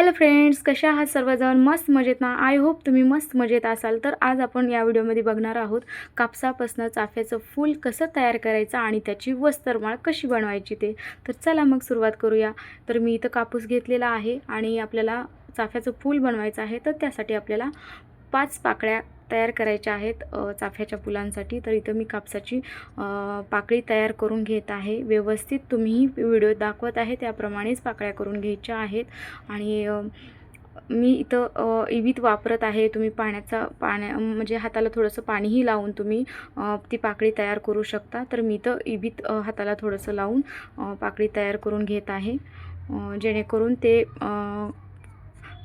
Hello friends, कशा आहात सर्वजण? मस्त मजेत ना? आय होप तुम्ही मस्त मजेत असाल. तर आज आपण या व्हिडिओमध्ये बघणार आहोत कापसापासून चाफ्याचं फूल कसं तयार करायचं आणि त्याची वस्त्रमाळ कशी बनवायची ते. तर चला मग सुरुवात करूया. तर मी इथं कापूस घेतलेला आहे आणि आपल्याला चाफ्याचं फूल बनवायचं आहे. तर त्यासाठी आपल्याला 5 पाकळ्या तयार करायच्या आहेत चाफ्याच्या फुलांसाठी. तर इथं मी कापसाची पाकळी तयार करून घेत आहे. व्यवस्थित तुम्ही व्हिडिओ दाखवत आहे त्याप्रमाणेच पाकळ्या करून घ्यायच्या आहेत. आणि मी इथं इवीत वापरत आहे. तुम्ही म्हणजे हाताला थोडंसं पाणीही लावून तुम्ही ती पाकळी तयार करू शकता. तर मी इथं इवीत हाताला थोडंसं लावून पाकळी तयार करून घेत आहे, जेणेकरून ते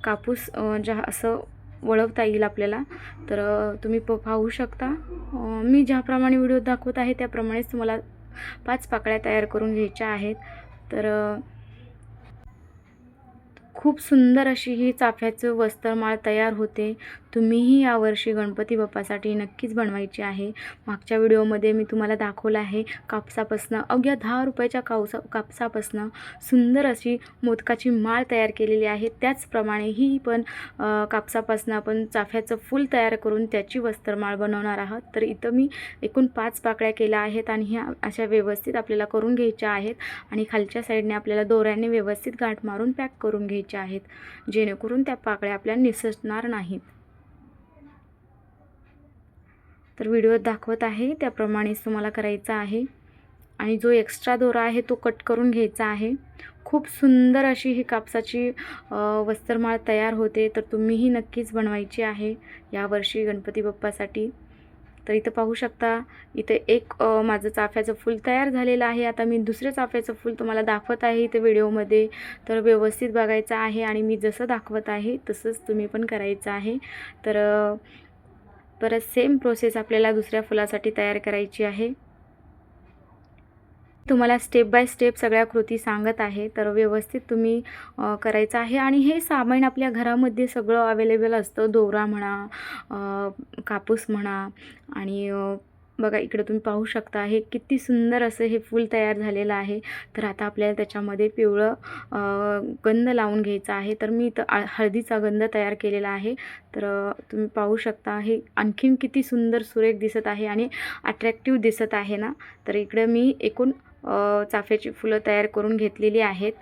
कापूस असं वळवता येईल आपल्याला. तर तुम्ही पाहू शकता, मी ज्याप्रमाणे व्हिडिओ दाखवत आहे त्याप्रमाणेच तुम्हाला 5 पाकळ्या तयार करून घ्यायच्या आहेत. तर खूप सुंदर अशी ही चाफ्याचं वस्त्रमाळ तयार होते. तुम्हीही यावर्षी गणपती बाप्पासाठी नक्कीच बनवायची आहे. मागच्या व्हिडिओमध्ये मी तुम्हाला दाखवलं आहे कापसापासून अवघ्या 10 रुपयाच्या कापसापासून सुंदर अशी मोदकाची माळ तयार केलेली आहे. त्याचप्रमाणे ही पण कापसापासून आपण चाफ्याचं फूल तयार करून त्याची वस्त्रमाळ बनवणार आहोत. तर इथं मी एकूण 5 पाकळ्या केल्या आहेत आणि ह्या अशा व्यवस्थित आपल्याला करून घ्यायच्या आहेत. आणि खालच्या साईडने आपल्याला दोऱ्याने व्यवस्थित गाठ मारून पॅक करून घ्यायचे आहेत, जेणेकरून त्या पाकळ्या आपल्याला निसटणार नाहीत. तर व्हिडिओत दाखवत आहे त्याप्रमाणेच तुम्हाला करायचं आहे. आणि जो एक्स्ट्रा दोरा आहे तो कट करून घ्यायचा आहे. खूप सुंदर अशी ही कापसाची वस्त्रमाळ तयार होते. तर तुम्हीही नक्कीच बनवायची आहे यावर्षी गणपती बाप्पासाठी. तर इथं पाहू शकता, इथे एक माझं चाफ्याचं फूल तयार झालेलं आहे. आता मी दुसरे चाफ्याचं फूल तुम्हाला दाखवत आहे इथे व्हिडिओमध्ये. तर व्यवस्थित बघायचं आहे आणि मी जसं दाखवत आहे तसंच तुम्ही पण करायचं आहे. तर परत सेम प्रोसेस आपल्याला दुसऱ्या फुलासाठी तयार करायची आहे. तुम्हाला स्टेप बाय स्टेप सगळ्या कृती सांगत आहे. तर व्यवस्थित तुम्ही करायचं आहे. आणि हे सामान आपल्या घरामध्ये सगळं अवेलेबल असतं. दोरा म्हणा, कापूस म्हणा. आणि बघा इकडे तुम्ही पाहू शकता, हे किती सुंदर असं हे फूल तयार झालेलं आहे. तर आता आपल्याला त्याच्यामध्ये पिवळं गंध लावून घ्यायचा आहे. तर मी इथं हळदीचा गंध तयार केलेला आहे. तर तुम्ही पाहू शकता, हे आणखीन किती सुंदर सुरेख दिसत आहे आणि अट्रॅक्टिव्ह दिसत आहे ना. तर इकडे मी एकूण चाफ्याची फुलं तयार करून घेतलेली आहेत.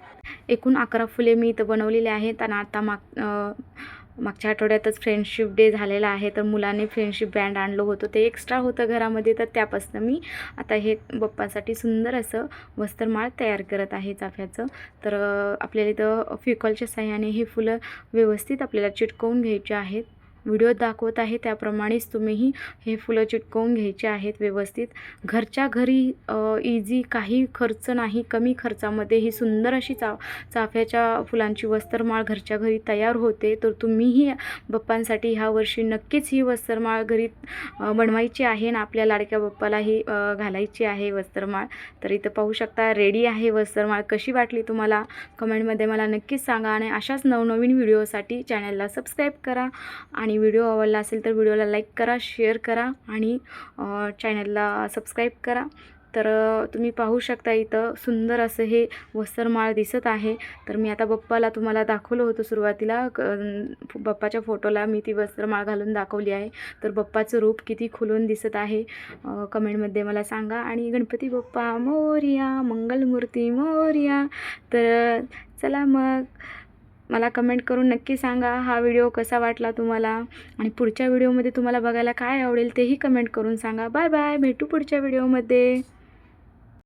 एकूण 11 फुले मी इथं बनवलेली आहेत. आणि आता मागच्या आठवड्यातच फ्रेंडशिप डे झालेला आहे. तर मुलाने फ्रेंडशिप बँड आणलं होतं, ते एक्स्ट्रा होतं घरामध्ये. तर त्यापासून मी आता हे बाप्पासाठी सुंदर असं वस्त्रमाळ तयार करत आहे चाफ्याचं. तर आपल्याला इथं फेविकॉलच्या साहाय्याने हे फुलं व्यवस्थित आपल्याला चिटकवून घ्यायचे आहेत. व्हिडिओत दाखवत आहे त्याप्रमाणेच तुम्हीही हे फुलं चिटकवून घ्यायचे आहेत व्यवस्थित. घरच्या घरी इझी, काही खर्च नाही, कमी खर्चामध्ये ही सुंदर अशी चाफ्याच्या फुलांची वस्त्रमाळ घरच्या घरी तयार होते. तर तुम्हीही बाप्पांसाठी ह्या वर्षी नक्कीच ही वस्त्रमाळ घरी बनवायची आहे आणि आपल्या लाडक्या बाप्पालाही घालायची आहे वस्त्रमाळ. तर इथं पाहू शकता, रेडी आहे वस्त्रमाळ. कशी वाटली तुम्हाला कमेंटमध्ये मला नक्कीच सांगा. आणि अशाच नवनवीन व्हिडिओसाठी चॅनलला सबस्क्राईब करा. आणि व्हिडिओ आवडला असेल तर व्हिडिओला लाईक करा, शेअर करा आणि चॅनलला सबस्क्राईब करा. तर तुम्ही पाहू शकता इथं सुंदर असं हे वस्त्रमाळ दिसत आहे. तर मी आता बाप्पाला तुम्हाला दाखवलं होतं सुरुवातीला, बाप्पाच्या फोटोला मी ती वस्त्रमाळ घालून दाखवली आहे. तर बाप्पाचं रूप किती खुलून दिसत आहे कमेंटमध्ये मला सांगा. आणि गणपती बाप्पा मोरया, मंगलमूर्ती मोरया. तर चला मग, मला कमेंट करून नक्की सांगा हा व्हिडिओ कसा वाटला तुम्हाला. आणि पुढच्या व्हिडिओमध्ये तुम्हाला बघायला काय आवडेल तेही कमेंट करून सांगा. बाय बाय, भेटू पुढच्या व्हिडिओमध्ये.